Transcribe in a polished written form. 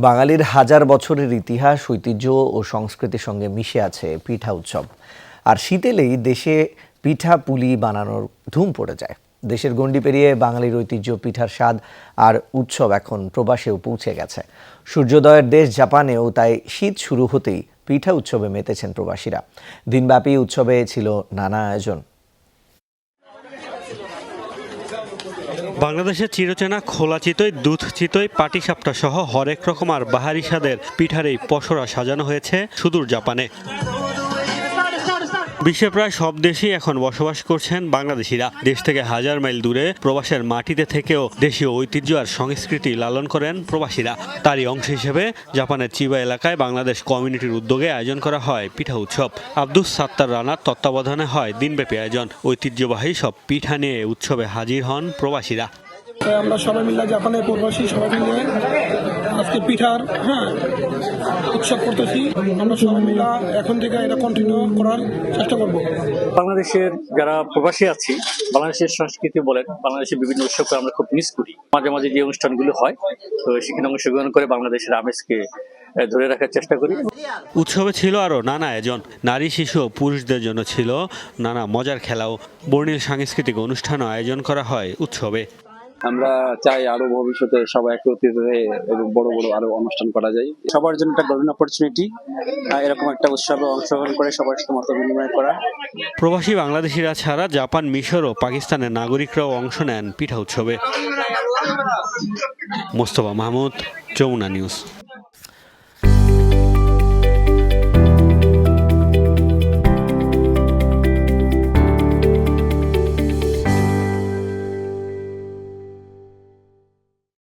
বাঙালির হাজার বছরের ইতিহাস, ঐতিহ্য ও সংস্কৃতির সঙ্গে মিশে আছে পিঠা উৎসব। আর শীত এলেই দেশে পিঠা পুলি বানানোর ধুম পড়ে যায়। দেশের গণ্ডি পেরিয়ে বাঙালির ঐতিহ্য পিঠার স্বাদ আর উৎসব এখন প্রবাসেও পৌঁছে গেছে। সূর্যোদয়ের দেশ জাপানেও তাই শীত শুরু হতেই পিঠা উৎসবে মেতেছেন প্রবাসীরা। দিনব্যাপী উৎসবে ছিল নানা আয়োজন। বাংলাদেশের চিরচেনা খোলা চিতই, দুধ চিতই, পাটিসাপটা সহ হরেক রকম আর বাহারি স্বাদের পিঠার এই পসরা সাজানো হয়েছে সুদূর জাপানে। বিশ্বের প্রায় সব দেশেই এখন বসবাস করছেন বাংলাদেশিরা। দেশ থেকে হাজার মাইল দূরে প্রবাসের মাটিতে থেকেও দেশীয় ঐতিহ্য আর সংস্কৃতি লালন করেন প্রবাসীরা। তারই অংশ হিসেবে জাপানের চিবা এলাকায় বাংলাদেশ কমিউনিটির উদ্যোগে আয়োজন করা হয় পিঠা উৎসব। আব্দুস সাত্তার রানার তত্ত্বাবধানে হয় দিনব্যাপী আয়োজন। ঐতিহ্যবাহী সব পিঠা নিয়ে উৎসবে হাজির হন প্রবাসীরা। আমরা সবাই মিলে জাপানে প্রবাসী সবাই মিলে আজকে পিঠার উৎসব করতেছি। আমরা সবাই মিলে এখন থেকে এটা কন্টিনিউ করার চেষ্টা করব। বাংলাদেশের যারা প্রবাসী আছি, বাংলাদেশের সংস্কৃতি বলেন, বাংলাদেশের বিভিন্ন উৎসবকে আমরা খুব মিস করি। মাঝে মাঝে যে অনুষ্ঠানগুলো হয়, তো সেখানে অংশগ্রহণ করে বাংলাদেশের আমেজকে ধরে রাখার চেষ্টা করি। উৎসবে ছিল আরও নানা আয়োজন। নারী, শিশু ও পুরুষদের জন্য ছিল নানা মজার খেলাও। বর্ণিল সাংস্কৃতিক অনুষ্ঠানও আয়োজন করা হয় উৎসবে। আমরা চাই আরো ভবিষ্যতে সবাই একত্রিত হয়ে এবং বড় বড় আরো অনুষ্ঠান করা যায়। সবার জন্য একটা গোল্ডেন অপরচুনিটি, এরকম একটা উৎসবে অংশগ্রহণ করে সবার সাথে মত বিনিময় করা। প্রবাসী বাংলাদেশিরা ছাড়া জাপান, মিশর ও পাকিস্তানের নাগরিকরাও অংশ নেন পিঠা উৎসবে। মোস্তফা মাহমুদ, যমুনা নিউজ।